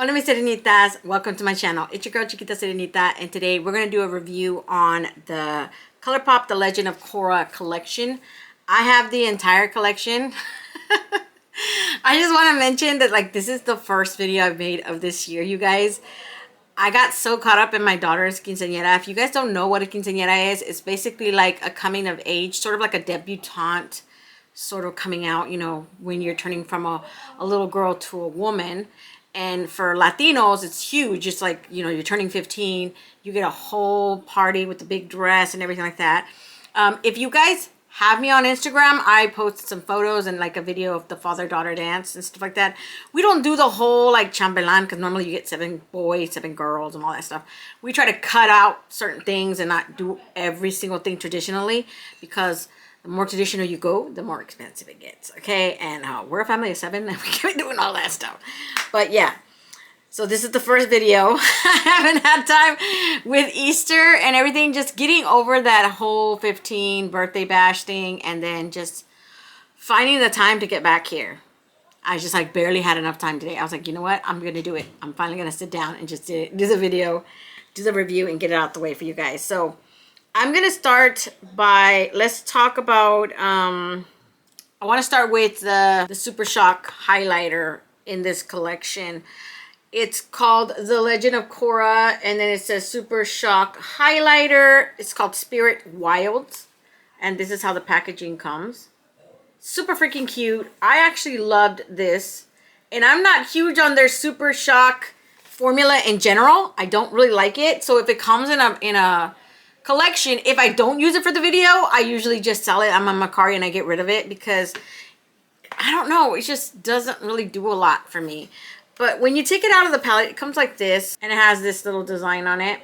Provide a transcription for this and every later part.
Hola mis serenitas, welcome to my channel. It's your girl Chiquita Serenita, and today we're going to do a review on the Colourpop The Legend of Korra collection. I have the entire collection. I just want to mention that like this is the first video I've made of this year, you guys. I got so caught up in my daughter's quinceañera. If you guys don't know what a quinceañera is, it's basically like a coming of age, sort of like a debutante sort of coming out, you know, when you're turning from a little girl to a woman. And for Latinos, it's huge. It's like, you know, you're turning 15, you get a whole party with the big dress and everything like that. If you guys have me on Instagram, I post some photos and like a video of the father-daughter dance and stuff like that. We don't do the whole like chambelán because normally you get 7 boys, 7 girls and all that stuff. We try to cut out certain things and not do every single thing traditionally, because the more traditional you go, the more expensive it gets, okay? And we're a family of 7, and we can't be doing all that stuff. But yeah, so this is the first video. I haven't had time with Easter and everything, just getting over that whole 15 birthday bash thing, and then just finding the time to get back here. I just like barely had enough time today. I was like, you know what? I'm going to do it. I'm finally going to sit down and just do the video, do the review, and get it out the way for you guys. So I'm going to start by, let's talk about, I want to start with the Super Shock highlighter in this collection. It's called The Legend of Korra, and then it says Super Shock highlighter. It's called Spirit Wilds, and this is how the packaging comes. Super freaking cute. I actually loved this, and I'm not huge on their Super Shock formula in general. I don't really like it. So if it comes in a collection, if I don't use it for the video, I usually just sell it. I'm on Macari and I get rid of it because I don't know, it just doesn't really do a lot for me. But when you take it out of the palette, it comes like this, and it has this little design on it.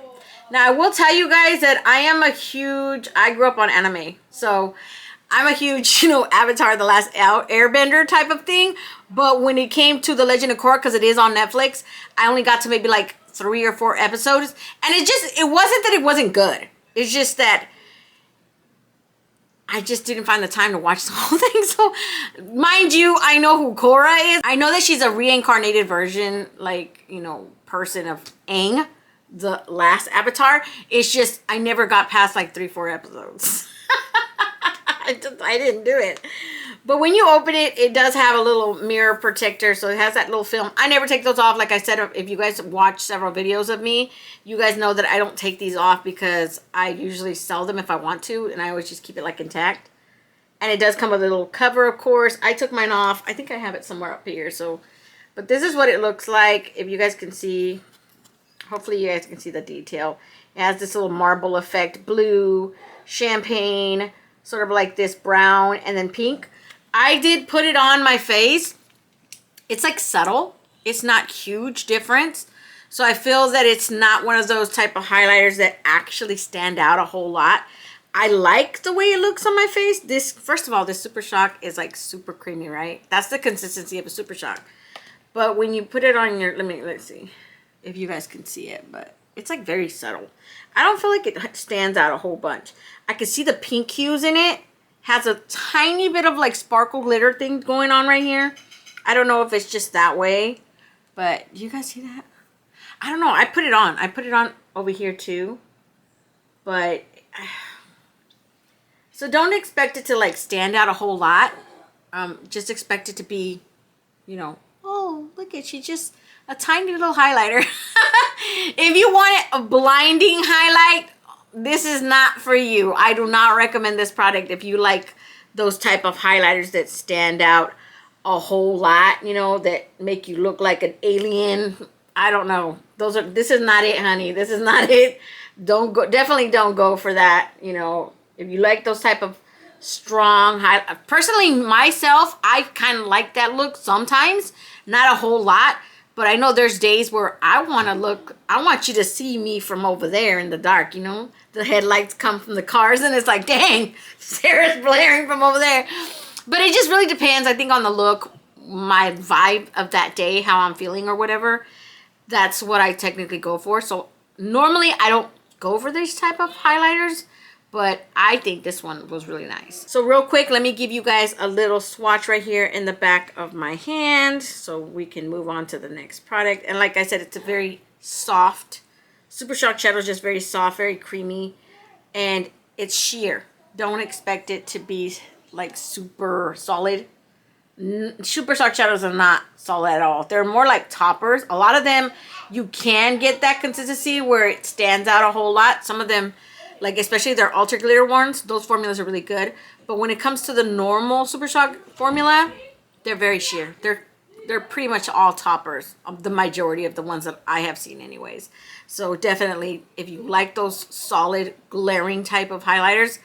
Now I will tell you guys that I grew up on anime, so I'm a huge, you know, Avatar The Last Airbender type of thing. But when it came to The Legend of Korra, because it is on Netflix, I only got to maybe like 3 or 4 episodes, and it wasn't that it wasn't good. It's just that I just didn't find the time to watch the whole thing. So, mind you, I know who Korra is. I know that she's a reincarnated version, like, you know, person of Aang, the last Avatar. It's just, I never got past like 3, 4 episodes. I didn't do it. But when you open it, it does have a little mirror protector. So it has that little film. I never take those off. Like I said, if you guys watch several videos of me, you guys know that I don't take these off because I usually sell them if I want to. And I always just keep it like intact. And it does come with a little cover, of course. I took mine off. I think I have it somewhere up here. So, but this is what it looks like. If you guys can see, hopefully you guys can see the detail. It has this little marble effect, blue, champagne, sort of like this brown, and then pink. I did put it on my face. It's like subtle. It's not huge difference. So I feel that it's not one of those type of highlighters that actually stand out a whole lot. I like the way it looks on my face. This, first of all, this Super Shock is like super creamy, right? That's the consistency of a Super Shock. But when you put it on your, let's see if you guys can see it, but it's like very subtle. I don't feel like it stands out a whole bunch. I can see the pink hues in it. Has a tiny bit of like sparkle glitter thing going on right here. I don't know if it's just that way, but you guys see that? I don't know. I put it on. I put it on over here too. But so don't expect it to like stand out a whole lot. Just expect it to be, you know, oh, look at, she just a tiny little highlighter. If you want a blinding highlight, this is not for you. I do not recommend this product if you like those type of highlighters that stand out a whole lot, you know, that make you look like an alien. I don't know. This is not it, honey. This is not it. Definitely don't go for that. You know, if you like those type of strong personally myself, I kind of like that look sometimes, not a whole lot. But I know there's days where I want you to see me from over there in the dark, you know? The headlights come from the cars and it's like, dang, Sarah's blaring from over there. But it just really depends, I think, on the look, my vibe of that day, how I'm feeling or whatever. That's what I technically go for. So normally I don't go for these type of highlighters. but I think this one was really nice. So real quick, let me give you guys a little swatch right here in the back of my hand so we can move on to the next product. And like I said, it's a very soft, Super Shock Shadow is just very soft, very creamy, and it's sheer. Don't expect it to be like super solid. Super Shock Shadows are not solid at all. They're more like toppers. A lot of them, you can get that consistency where it stands out a whole lot. Some of them, like especially their Ultra Glitter ones, those formulas are really good. But when it comes to the normal Super Shock formula, they're very sheer. They're pretty much all toppers, the majority of the ones that I have seen anyways. So definitely, if you like those solid, glaring type of highlighters,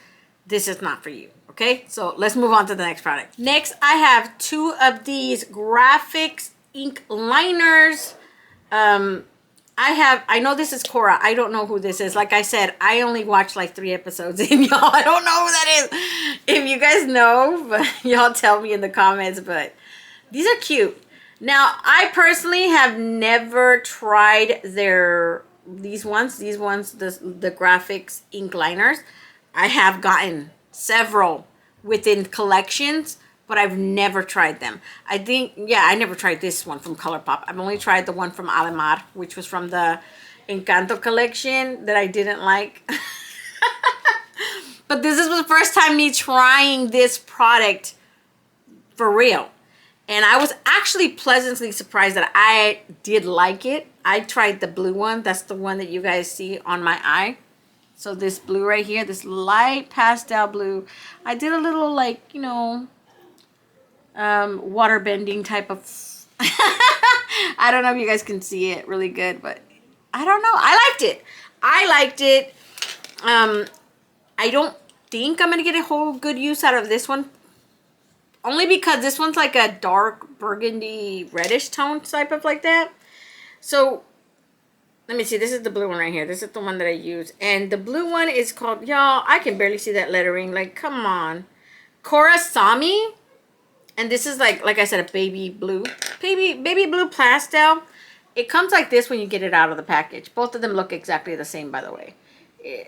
this is not for you. Okay, so let's move on to the next product. Next, I have two of these Graphix Ink Liners. I know this is Korra. I don't know who this is. Like I said, I only watched like 3 episodes and y'all, I don't know who that is. If you guys know, but y'all tell me in the comments, but these are cute. Now, I personally have never tried these ones, the Graphix Ink Liners. I have gotten several within collections, but I've never tried them. I think, yeah, I never tried this one from Colourpop. I've only tried the one from Alemar, which was from the Encanto collection that I didn't like. But this is the first time me trying this product for real. And I was actually pleasantly surprised that I did like it. I tried the blue one. That's the one that you guys see on my eye. So this blue right here, this light pastel blue, I did a little like, you know, water bending type of, I don't know if you guys can see it really good, but I don't know. I liked it. I liked it. I don't think I'm going to get a whole good use out of this one. Only because this one's like a dark burgundy reddish tone type of like that. So let me see. This is the blue one right here. This is the one that I use. And the blue one is called, y'all, I can barely see that lettering. Like, come on. Korra Sami. And this is like I said, a baby blue. Baby blue pastel. It comes like this when you get it out of the package. Both of them look exactly the same, by the way.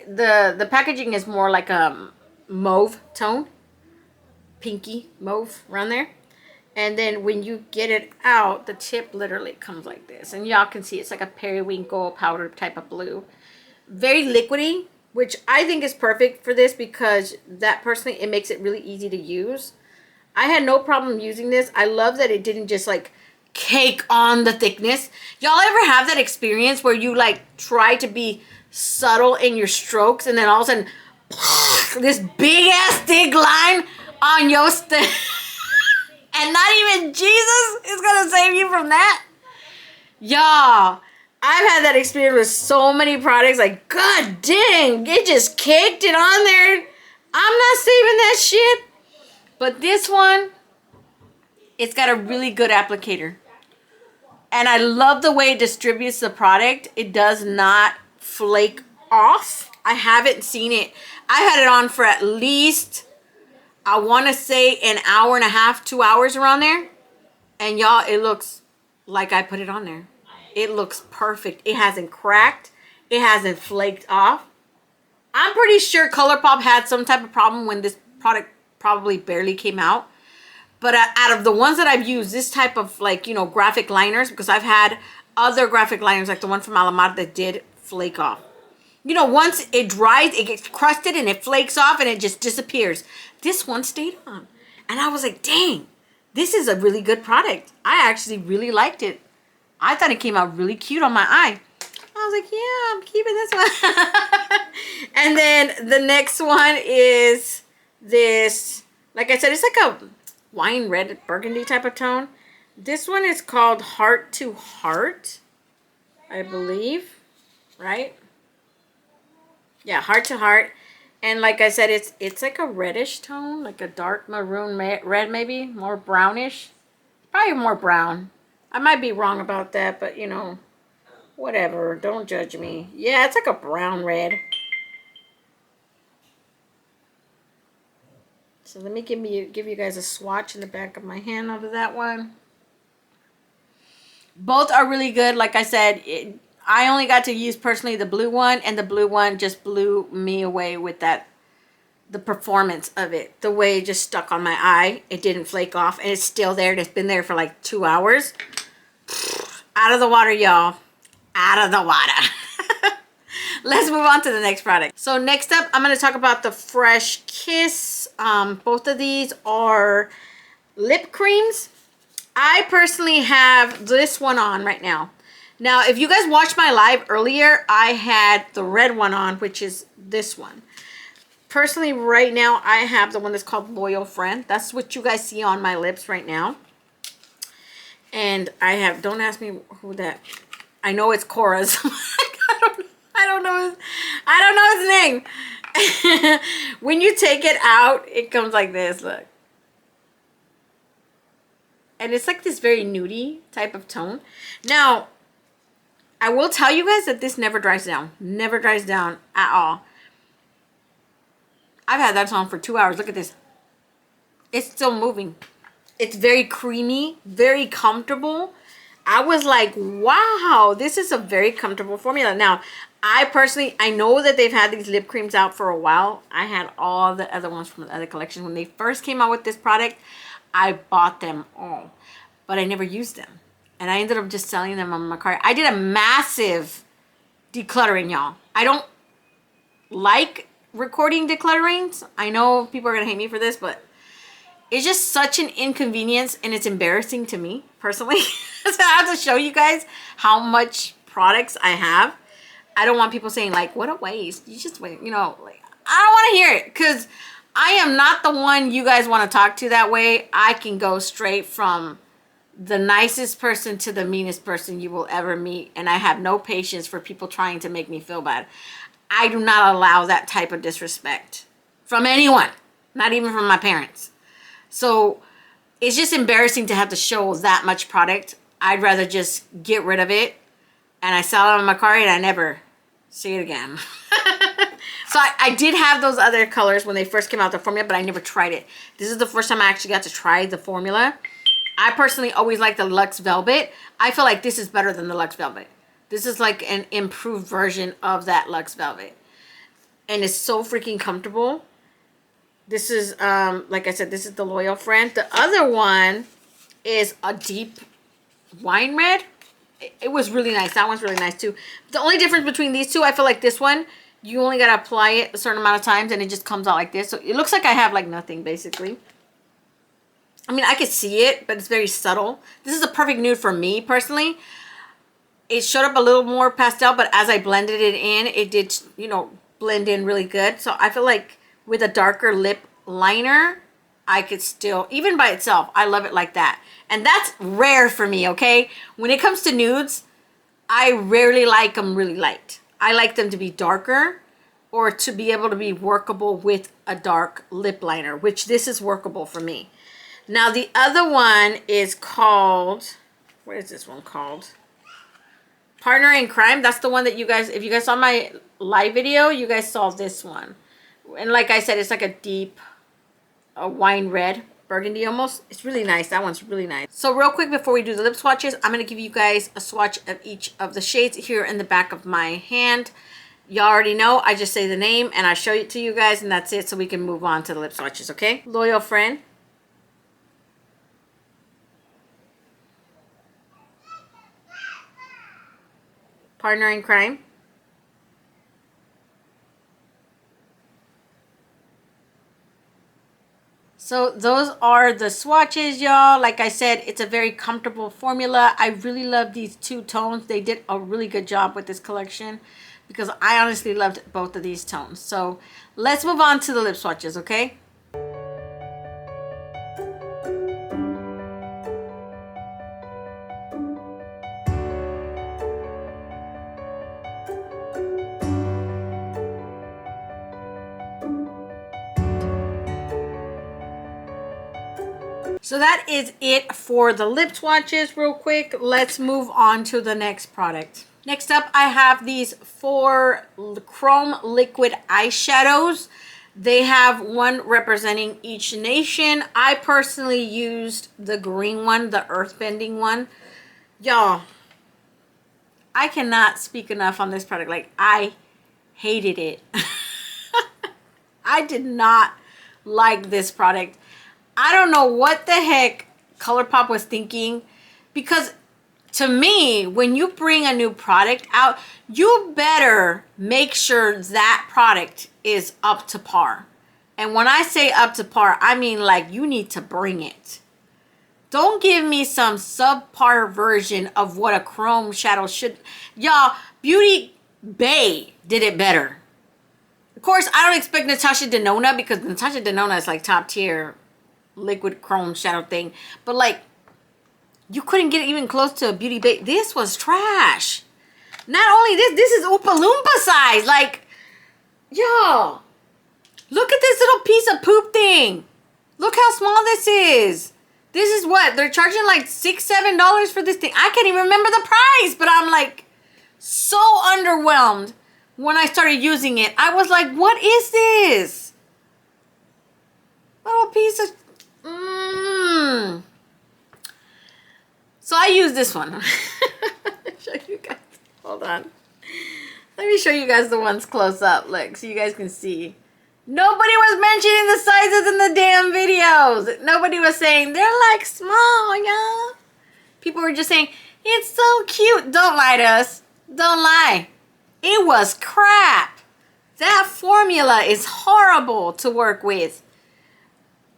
The packaging is more like a mauve tone. Pinky mauve around there. And then when you get it out, the tip literally comes like this. And y'all can see it's like a periwinkle powder type of blue. Very liquidy, which I think is perfect for this because that personally, it makes it really easy to use. I had no problem using this. I love that it didn't just like cake on the thickness. Y'all ever have that experience where you like try to be subtle in your strokes and then all of a sudden this big ass thick line on your stick? And not even Jesus is going to save you from that. Y'all, I've had that experience with so many products. Like, god dang, it just caked it on there. I'm not saving that shit. But this one, it's got a really good applicator. And I love the way it distributes the product. It does not flake off. I haven't seen it. I had it on for at least, I want to say, an hour and a half, 2 hours around there. And y'all, it looks like I put it on there. It looks perfect. It hasn't cracked. It hasn't flaked off. I'm pretty sure Colourpop had some type of problem when this product probably barely came out. But out of the ones that I've used, this type of like, you know, graphic liners, because I've had other graphic liners like the one from Alamar that did flake off. You know, once it dries, it gets crusted and it flakes off and it just disappears. This one stayed on. And I was like, dang, this is a really good product. I actually really liked it. I thought it came out really cute on my eye. I was like, yeah, I'm keeping this one. And then the next one is this, like I said, it's like a wine red burgundy type of tone. This one is called Heart to Heart, I believe, right? Yeah, Heart to Heart. And like I said, it's like a reddish tone, like a dark maroon red maybe, more brownish. Probably more brown. I might be wrong about that, but you know, whatever. Don't judge me. Yeah, it's like a brown red. So let me give you guys a swatch in the back of my hand of that one. Both are really good. Like I said, I only got to use personally the blue one, and the blue one just blew me away with that the performance of it, the way it just stuck on my eye. It didn't flake off, and it's still there. It's been there for like 2 hours. Out of the water, y'all. Out of the water. Let's move on to the next product. So next up, I'm going to talk about the Fresh Kiss. Both of these are lip creams. I personally have this one on right now. Now, if you guys watched my live earlier, I had the red one on, which is this one. Personally, right now, I have the one that's called Loyal Friend. That's what you guys see on my lips right now. And I have, don't ask me who that, I know it's Korra's. I don't know his name. When you take it out, it comes like this, look. And it's like this very nudie type of tone. Now, I will tell you guys that this never dries down. Never dries down at all. I've had that on for 2 hours. Look at this. It's still moving. It's very creamy, very comfortable. I was like, wow, this is a very comfortable formula. Now, I personally, I know that they've had these lip creams out for a while. I had all the other ones from the other collection. When they first came out with this product, I bought them all, but I never used them. And I ended up just selling them on my cart. I did a massive decluttering, y'all. I don't like recording declutterings. I know people are going to hate me for this, but it's just such an inconvenience, and it's embarrassing to me personally. So I have to show you guys how much products I have. I don't want people saying like, what a waste. You just wait, you know, like, I don't want to hear it, because I am not the one you guys want to talk to that way. I can go straight from the nicest person to the meanest person you will ever meet, and I have no patience for people trying to make me feel bad. I do not allow that type of disrespect from anyone, not even from my parents. So it's just embarrassing to have to show that much product. I'd rather just get rid of it, and I sell it on my cart and I never see it again. So I did have those other colors when they first came out, the formula, but I never tried it. This is the first time I actually got to try the formula. I personally always like the Luxe Velvet. I feel like this is better than the Luxe Velvet. This is like an improved version of that Luxe Velvet. And it's so freaking comfortable. This is, like I said, this is the Loyal Friend. The other one is a deep wine red. It was really nice. That one's really nice too. The only difference between these two, I feel like this one, you only got to apply it a certain amount of times and it just comes out like this. So it looks like I have like nothing basically. I mean, I could see it, but it's very subtle. This is a perfect nude for me personally. It showed up a little more pastel, but as I blended it in, it did, you know, blend in really good. So I feel like with a darker lip liner, I could still, even by itself, I love it like that. And that's rare for me, okay? When it comes to nudes, I rarely like them really light. I like them to be darker or to be able to be workable with a dark lip liner, which this is workable for me. Now, the other one is called, what is this one called? Partner in Crime. That's the one that you guys, if you guys saw my live video, you guys saw this one. And like I said, it's like a deep wine red, burgundy almost. It's really nice. That one's really nice. So real quick before we do the lip swatches, I'm going to give you guys a swatch of each of the shades here in the back of my hand. Y'all already know, I just say the name and I show it to you guys, and that's it, so we can move on to the lip swatches, okay? Loyal Friend. Partner in Crime. So those are the swatches, y'all. Like I said, it's a very comfortable formula. I really love these two tones. They did a really good job with this collection because I honestly loved both of these tones. So let's move on to the lip swatches, okay? So that is it for the lip swatches. Real quick, let's move on to the next product. Next up, I have these 4 chrome liquid eyeshadows. They have one representing each nation. I personally used the green one, the earthbending one. Y'all, I cannot speak enough on this product. Like, I hated it. I I did not like this product. I don't know what the heck Colourpop was thinking, because to me, when you bring a new product out, you better make sure that product is up to par. And when I say up to par, I mean like you need to bring it. Don't give me some subpar version of what a chrome shadow should. Y'all, Beauty Bay did it better. Of course, I don't expect Natasha Denona, because Natasha Denona is like top tier liquid chrome shadow thing. But like, you couldn't get even close to a Beauty Bay. This was trash. Not only this is Oompa Loompa size. Like, y'all, look at this little piece of poop thing. Look how small this is. This is what? They're charging like $6, $7 for this thing. I can't even remember the price, but I'm like so underwhelmed when I started using it. I was like, what is this? Little piece of... So I use this one. Show you guys. Hold on. Let me show you guys the ones close up. Look, so you guys can see. Nobody was mentioning the sizes in the damn videos. Nobody was saying, they're like small, y'all. People were just saying, it's so cute. Don't lie to us. Don't lie. It was crap. That formula is horrible to work with.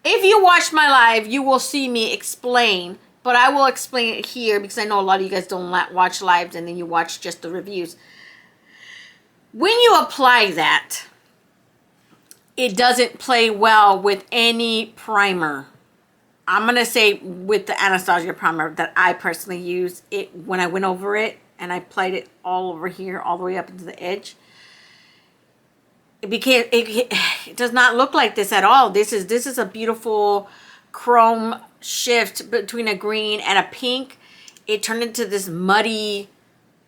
If you watch my live, you will see me explain. But I will explain it here because I know a lot of you guys don't watch lives and then you watch just the reviews. When you apply that, it doesn't play well with any primer. I'm going to say with the Anastasia primer that I personally use, it when I went over it and I applied it all over here, all the way up into the edge, it does not look like this at all. This is a beautiful chrome shift between a green and a pink. It turned into this muddy,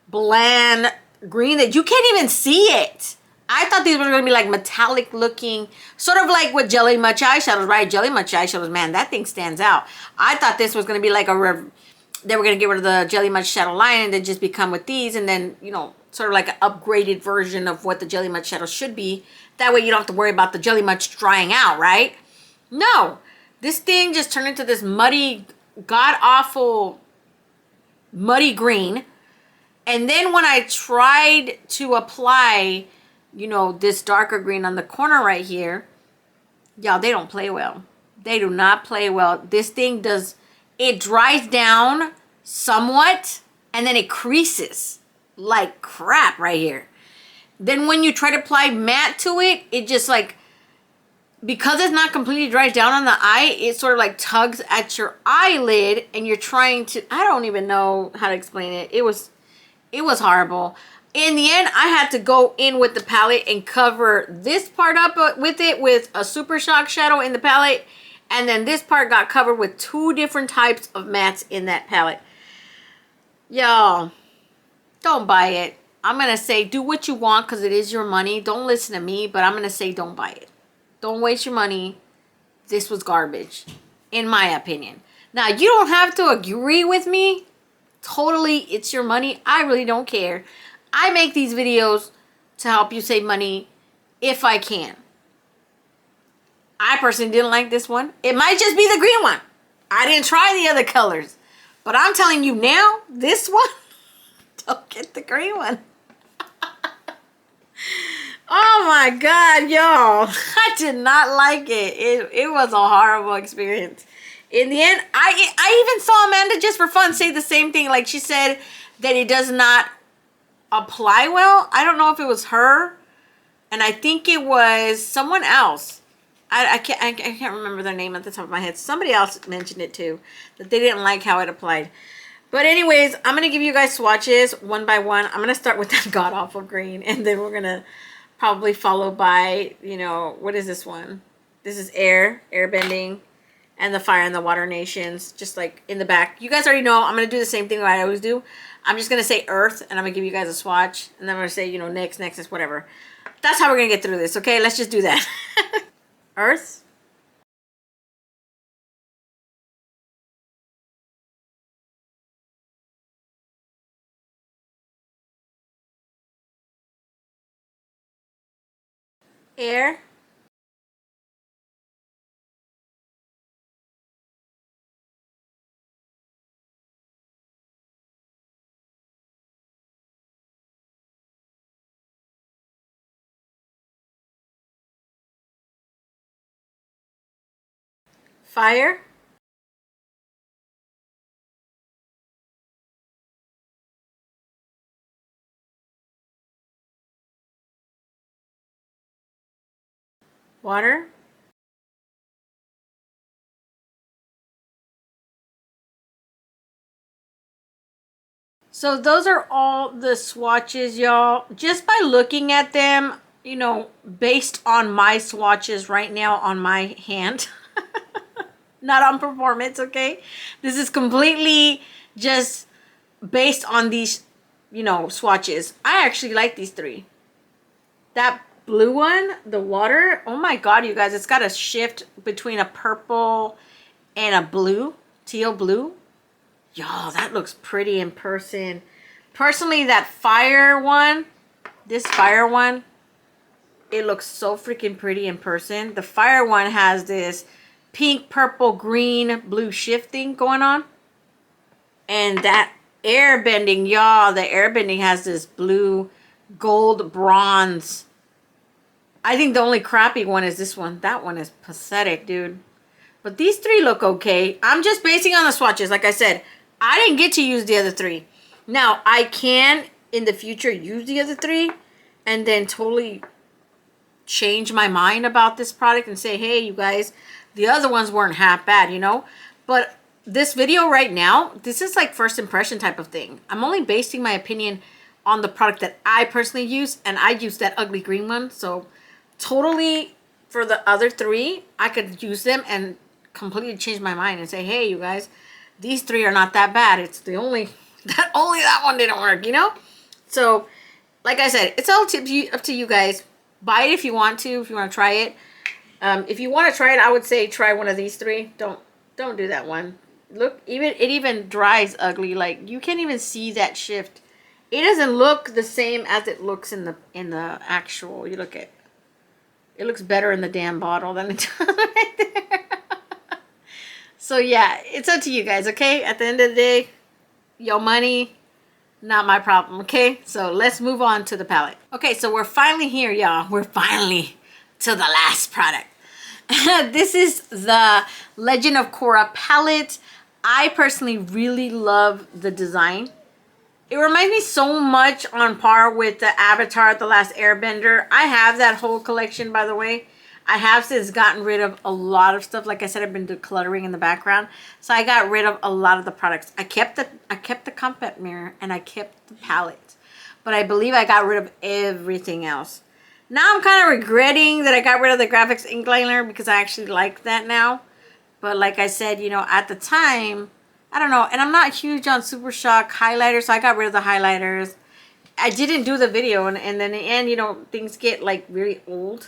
bland green that you can't even see it. I thought these were going to be like metallic looking, sort of like with Jelly Much eyeshadows, right? Jelly Much eyeshadows, man, that thing stands out. I thought this was going to be like they were going to get rid of the Jelly Much shadow line and then just become with these, and then, you know, sort of like an upgraded version of what the Jelly Much shadow should be. That way you don't have to worry about the Jelly Much drying out, right? No, this thing just turned into this muddy, god-awful, muddy green. And then when I tried to apply, you know, this darker green on the corner right here, y'all, they don't play well. They do not play well. This thing does, it dries down somewhat and then it creases like crap right here. Then when you try to apply matte to it, it just like, because it's not completely dried down on the eye, it sort of like tugs at your eyelid and you're trying to, I don't even know how to explain it. It was horrible. In the end, I had to go in with the palette and cover this part up with it with a Super Shock shadow in the palette. And then this part got covered with 2 different types of mattes in that palette. Y'all, don't buy it. I'm going to say do what you want because it is your money. Don't listen to me, but I'm going to say don't buy it. Don't waste your money. This was garbage, in my opinion. Now, you don't have to agree with me. Totally, it's your money. I really don't care. I make these videos to help you save money if I can. I personally didn't like this one. It might just be the green one. I didn't try the other colors. But I'm telling you now, this one, don't get the green one. Oh my God, y'all. I did not like it. It was a horrible experience. In the end, I even saw Amanda just for fun say the same thing. Like she said that it does not apply well. I don't know if it was her. And I think it was someone else. I can't remember their name at the top of my head. Somebody else mentioned it too. That they didn't like how it applied. But anyways, I'm going to give you guys swatches one by one. I'm going to start with that god-awful green. And then we're going to probably follow by, you know, what is this one? This is Airbending, and the Fire and the Water Nations, just like in the back. You guys already know I'm going to do the same thing that I always do. I'm just going to say Earth, and I'm going to give you guys a swatch. And then I'm going to say, you know, next, whatever. That's how we're going to get through this, okay? Let's just do that. Earth. Air. Fire. Water. So those are all the swatches, y'all. Just by looking at them, you know, based on my swatches right now on my hand, not on performance, okay? This is completely just based on these, you know, swatches. I actually like these three. That blue one, the water, oh my God, you guys, it's got a shift between a purple and a blue, teal blue. Y'all, that looks pretty in person. Personally, that fire one, this fire one, it looks so freaking pretty in person. The fire one has this pink, purple, green, blue shifting going on. And that air bending, y'all, the air bending has this blue, gold, bronze. I think the only crappy one is this one. That one is pathetic, dude. But these three look okay. I'm just basing on the swatches. Like I said, I didn't get to use the other three. Now, I can, in the future, use the other three and then totally change my mind about this product and say, hey, you guys, the other ones weren't half bad, you know? But this video right now, this is like first impression type of thing. I'm only basing my opinion on the product that I personally use, and I use that ugly green one. So totally, for the other three, I could use them and completely change my mind and say, hey, you guys, these three are not that bad. It's the only that one didn't work, you know? So, like I said, it's all up to you guys. Buy it if you want to try it. If you want to try it, I would say try one of these three. Don't do that one. Look, it even dries ugly. Like, you can't even see that shift. It doesn't look the same as it looks in the actual. You look at it looks better in the damn bottle than it does right there. So yeah, it's up to you guys, okay? At the end of the day, your money, not my problem, okay? So let's move on to the palette. Okay, so we're finally here, y'all. We're finally to the last product. This is the Legend of Korra palette. I personally really love the design. It reminds me so much on par with the Avatar, The Last Airbender. I have that whole collection, by the way. I have since gotten rid of a lot of stuff. Like I said, I've been decluttering in the background. So I got rid of a lot of the products. I kept the compact mirror and I kept the palette. But I believe I got rid of everything else. Now I'm kind of regretting that I got rid of the Graphix Ink Liner because I actually like that now. But like I said, you know, at the time, I don't know. And I'm not huge on Super Shock highlighters, so I got rid of the highlighters. I didn't do the video, and then in the end, you know, things get like very old.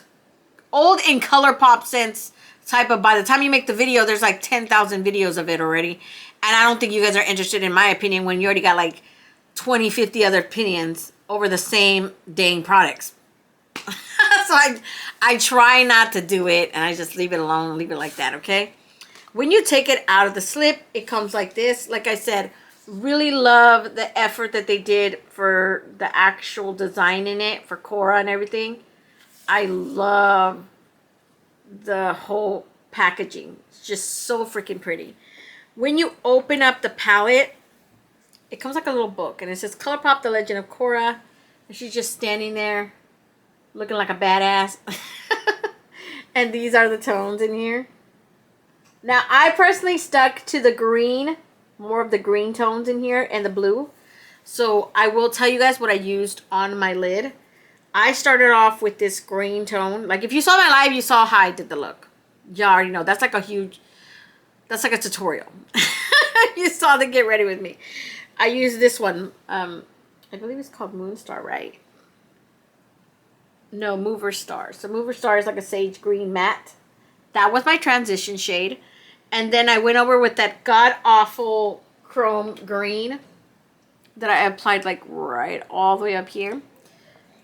Old in Colourpop sense type of, by the time you make the video, there's like 10,000 videos of it already. And I don't think you guys are interested in my opinion when you already got like 20, 50 other opinions over the same dang products. So I try not to do it, and I just leave it alone, leave it like that, okay? When you take it out of the slip, it comes like this. Like I said, really love the effort that they did for the actual design in it, for Korra and everything. I love the whole packaging. It's just so freaking pretty. When you open up the palette, it comes like a little book, and it says Colourpop, The Legend of Korra. And she's just standing there looking like a badass. And these are the tones in here. Now, I personally stuck to the green, more of the green tones in here, and the blue. So I will tell you guys what I used on my lid. I started off with this green tone. Like, if you saw my live, you saw how I did the look. You already know. That's like a huge, that's like a tutorial. You saw the get ready with me. I used this one. I believe it's called Moonstar, right? No, Mover Star. So Mover Star is like a sage green matte. That was my transition shade. And then I went over with that god-awful chrome green that I applied like right all the way up here.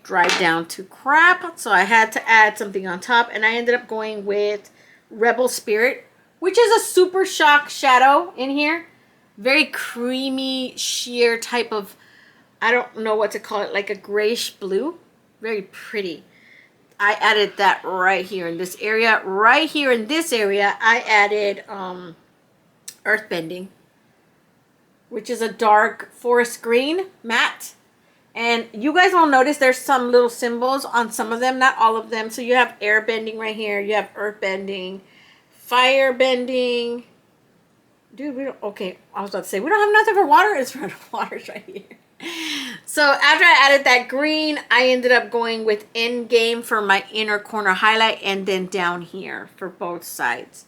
Dried down to crap. So I had to add something on top. And I ended up going with Rebel Spirit, which is a Super Shock shadow in here. Very creamy, sheer type of, I don't know what to call it, like a grayish blue. Very pretty. I added that right here in this area. Right here in this area, I added Earthbending, which is a dark forest green matte. And you guys will notice there's some little symbols on some of them, not all of them. So you have air bending right here. You have earth bending, fire bending. Dude, we don't, okay, I was about to say, we don't have nothing for water. It's for water's right here. So after I added that green, I ended up going with Endgame for my inner corner highlight and then down here for both sides.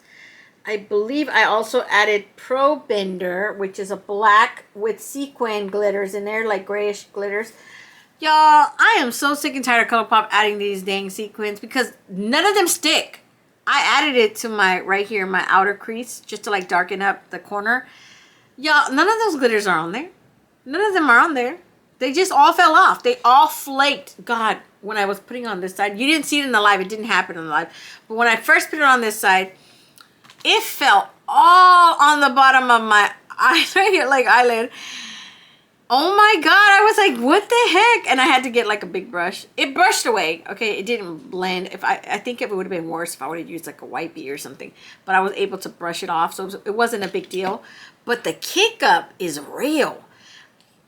I believe I also added Pro Bender, which is a black with sequin glitters in there, like grayish glitters. Y'all, I am so sick and tired of Colourpop adding these dang sequins because none of them stick. I added it to my, right here, my outer crease, just to like darken up the corner. Y'all, none of those glitters are on there. None of them are on there. They just all fell off. They all flaked. God, when I was putting on this side, you didn't see it in the live. It didn't happen in the live. But when I first put it on this side, it fell all on the bottom of my eye right here, like eyelid. Oh my God, I was like, what the heck? And I had to get like a big brush. It brushed away. Okay, it didn't blend. I think it would have been worse if I would have used like a wipey or something. But I was able to brush it off, so it wasn't a big deal. But the kick up is real.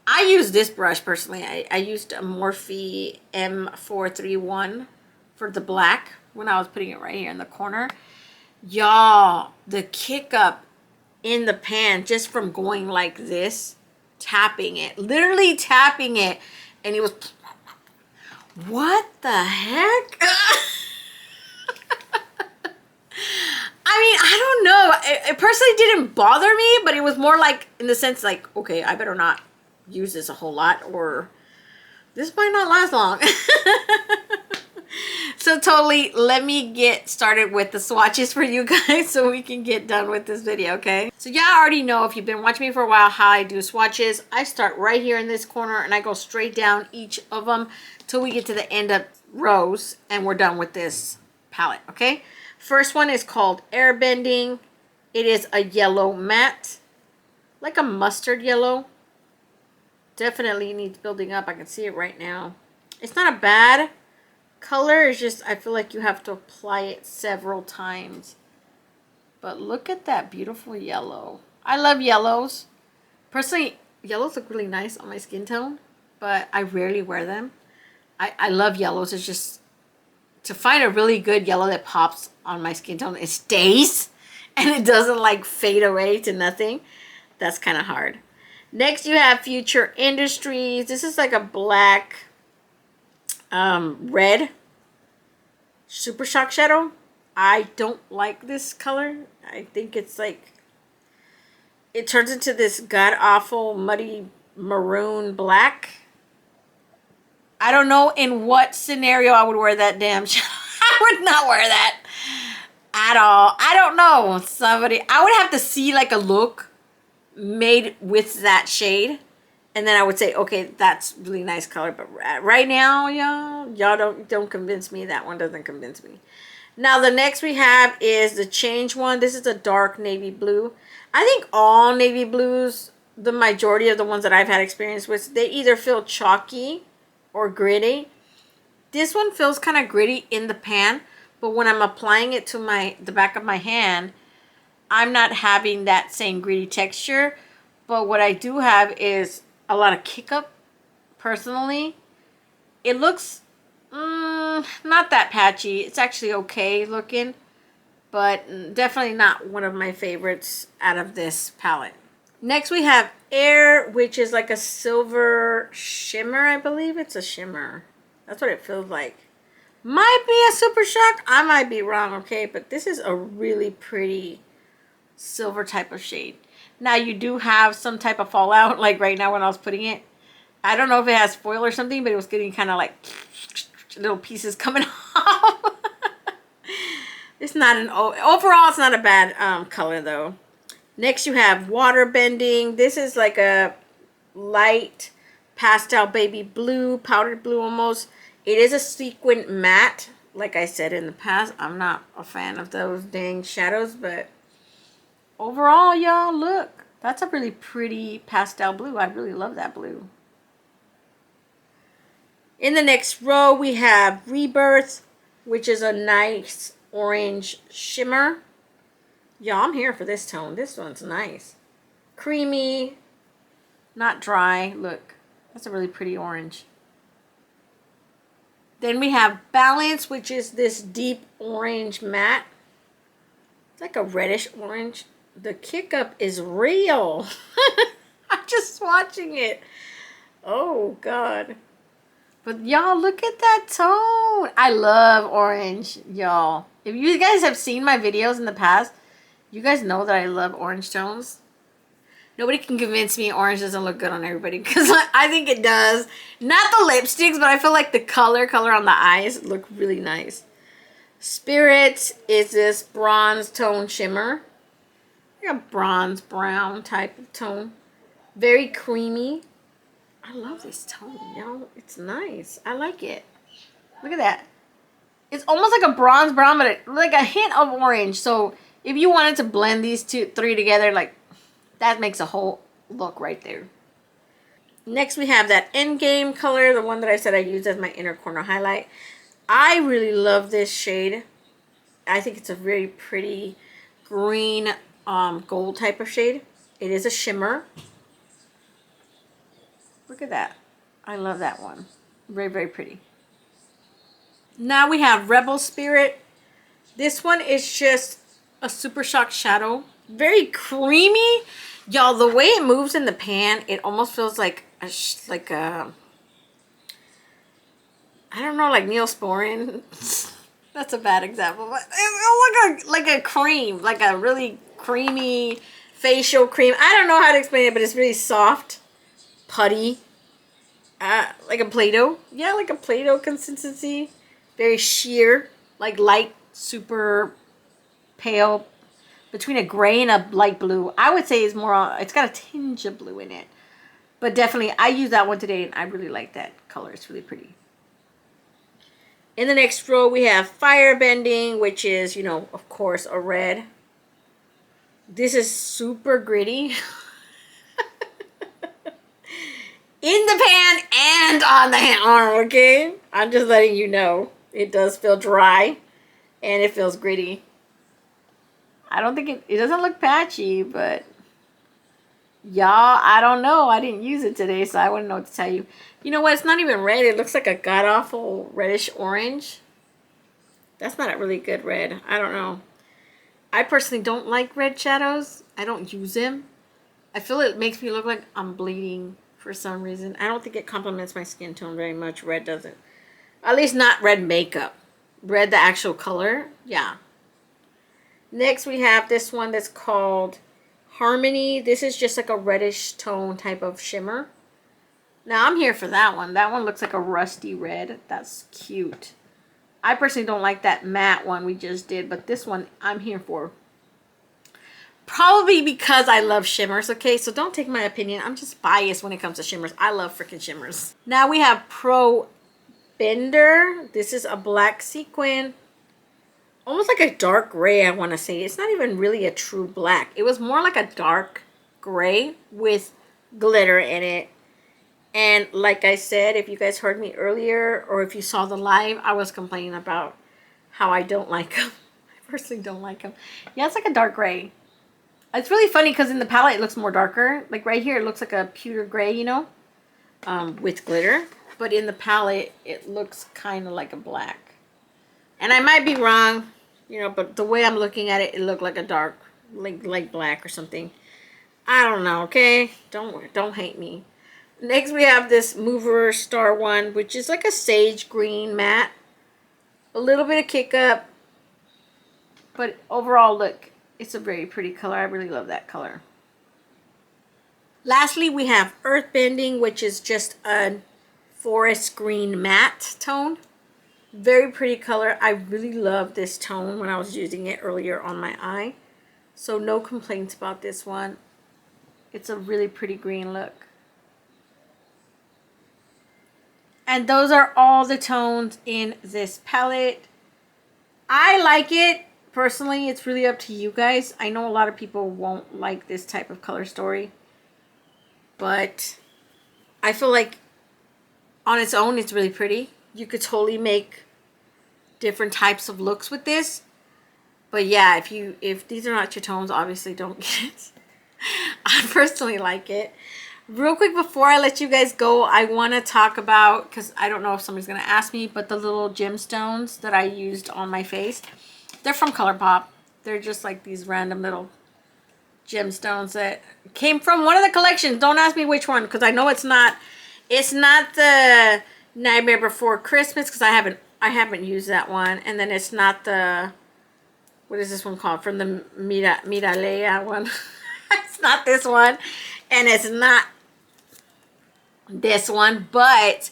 I use this brush personally. I used a Morphe M431 for the black when I was putting it right here in the corner. Y'all, the kick up in the pan just from going like this, tapping it, literally tapping it, and it was, what the heck? I mean, I don't know. It personally didn't bother me, but it was more like in the sense like, okay, I better not use this a whole lot or this might not last long. So totally, let me get started with the swatches for you guys so we can get done with this video, okay? So y'all already know, if you've been watching me for a while, how I do swatches. I start right here in this corner and I go straight down each of them till we get to the end of rows and we're done with this palette, okay? First one is called Airbending. It is a yellow matte, like a mustard yellow. Definitely needs building up. I can see it right now. It's not a bad color, is just I feel like you have to apply it several times. But look at that beautiful yellow. I love yellows. Personally, yellows look really nice on my skin tone, but I rarely wear them. I love yellows. It's just to find a really good yellow that pops on my skin tone, it stays and it doesn't like fade away to nothing. That's kind of hard. Next you have Future Industries. This is like a black red Super Shock shadow. I don't like this color. I think it's like, it turns into this god-awful muddy maroon black. I don't know in what scenario I would wear that damn shadow. I would not wear that at all. I don't know. I would have to see like a look made with that shade. And then I would say, okay, that's really nice color. But right now, y'all don't convince me. That one doesn't convince me. Now, the next we have is the Change one. This is a dark navy blue. I think all navy blues, the majority of the ones that I've had experience with, they either feel chalky or gritty. This one feels kind of gritty in the pan. But when I'm applying it to the back of my hand, I'm not having that same gritty texture. But what I do have is a lot of kick up. Personally, it looks not that patchy. It's actually okay looking, but definitely not one of my favorites out of this palette. Next we have Air, which is like a silver shimmer. I believe it's a shimmer. That's what it feels like. Might be a Super Shock. I might be wrong, okay? But this is a really pretty silver type of shade. Now you do have some type of fallout, like right now when I was putting it. I don't know if it has foil or something, but it was getting kind of like little pieces coming off. It's not an, overall it's not a bad color though. Next you have Water Bending. This is like a light pastel baby blue, powdered blue almost. It is a sequin matte. Like I said in the past, I'm not a fan of those dang shadows, but overall, y'all, look. That's a really pretty pastel blue. I really love that blue. In the next row, we have Rebirth. which is a nice orange shimmer. Y'all, I'm here for this tone. This one's nice. Creamy, not dry. Look, that's a really pretty orange. Then we have Balance, which is this deep orange matte. It's like a reddish orange. The kick up is real. I'm just watching it. Oh, God. But y'all, look at that tone. I love orange, y'all. If you guys have seen my videos in the past, you guys know that I love orange tones. Nobody can convince me orange doesn't look good on everybody, because I think it does. Not the lipsticks, but I feel like the color on the eyes look really nice. Spirit is this bronze tone shimmer. Like a bronze brown type of tone. Very creamy. I love this tone, y'all. It's nice. I like it. Look at that. It's almost like a bronze brown, but like a hint of orange. So if you wanted to blend these three together, like, that makes a whole look right there. Next, we have that Endgame color, the one that I said I used as my inner corner highlight. I really love this shade. I think it's a very pretty green gold type of shade. It is a shimmer. Look at that. I love that one. Very, very pretty. Now we have Rebel Spirit. This one is just a Super Shock shadow. Very creamy. Y'all, the way it moves in the pan, it almost feels like a I don't know, like Neosporin. That's a bad example, but it like a cream, like a really creamy facial cream. I don't know how to explain it, but it's really soft, putty, like a Play-Doh. Yeah, like a Play-Doh consistency. Very sheer, like light, super pale, between a gray and a light blue. I would say it's more, it's got a tinge of blue in it. But definitely, I used that one today, and I really like that color. It's really pretty. In the next row, we have Firebending, which is, you know, of course, a red. This is super gritty. In the pan and on the arm, okay? I'm just letting you know. It does feel dry, and it feels gritty. I don't think it doesn't look patchy, but y'all, I don't know. I didn't use it today, so I wouldn't know what to tell you. You know what? It's not even red. It looks like a god-awful reddish orange. That's not a really good red. I don't know. I personally don't like red shadows. I don't use them. I feel it makes me look like I'm bleeding for some reason. I don't think it complements my skin tone very much. Red doesn't. At least not red makeup. Red, the actual color. Yeah. Next, we have this one that's called Harmony. This is just like a reddish tone type of shimmer. Now, I'm here for that one. That one looks like a rusty red. That's cute. I personally don't like that matte one we just did, but this one I'm here for. Probably because I love shimmers, okay? So don't take my opinion. I'm just biased when it comes to shimmers. I love freaking shimmers. Now we have Pro Bender. This is a black sequin. Almost like a dark gray, I want to say. It's not even really a true black. It was more like a dark gray with glitter in it. And like I said, if you guys heard me earlier, or if you saw the live, I was complaining about how I don't like them. I personally don't like them. Yeah, it's like a dark gray. It's really funny because in the palette, it looks more darker. Like right here, it looks like a pewter gray, you know, with glitter. But in the palette, it looks kind of like a black. And I might be wrong, you know, but the way I'm looking at it, it looked like a dark, like black or something. I don't know, okay? Don't hate me. Next, we have this Mover Star one, which is like a sage green matte. A little bit of kick up. But overall, look, it's a very pretty color. I really love that color. Lastly, we have Earthbending, which is just a forest green matte tone. Very pretty color. I really love this tone when I was using it earlier on my eye. So no complaints about this one. It's a really pretty green look. And those are all the tones in this palette. I like it. Personally, it's really up to you guys. I know a lot of people won't like this type of color story. But I feel like on its own, it's really pretty. You could totally make different types of looks with this. But yeah, if these are not your tones, obviously don't get it. I personally like it. Real quick before I let you guys go, I want to talk about, because I don't know if somebody's going to ask me, but the little gemstones that I used on my face, they're from Colourpop. They're just like these random little gemstones that came from one of the collections. Don't ask me which one, because I know it's not the Nightmare Before Christmas, because I haven't used that one. And then it's not the, what is this one called, from the Miralea one. It's not this one, and it's not this one, but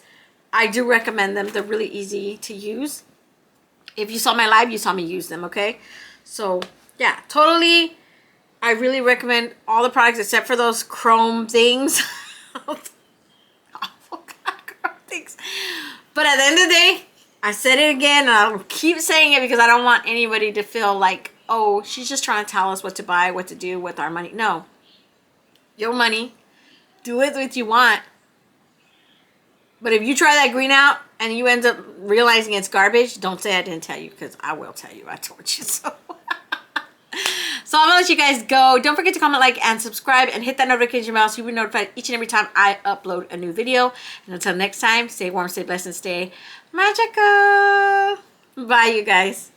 I do recommend them. They're really easy to use. If you saw my live, you saw me use them, okay? So yeah, totally, I really recommend all the products except for those chrome things. Awful chrome things. But at the end of the day, I said it again, and I'll keep saying it because I don't want anybody to feel like, oh, she's just trying to tell us what to buy, what to do with our money. No. Your money. Do it what you want. But if you try that green out and you end up realizing it's garbage, don't say I didn't tell you, because I will tell you. I told you so. So I'm going to let you guys go. Don't forget to comment, like, and subscribe, and hit that notification bell so you'll be notified each and every time I upload a new video. And until next time, stay warm, stay blessed, and stay magical. Bye, you guys.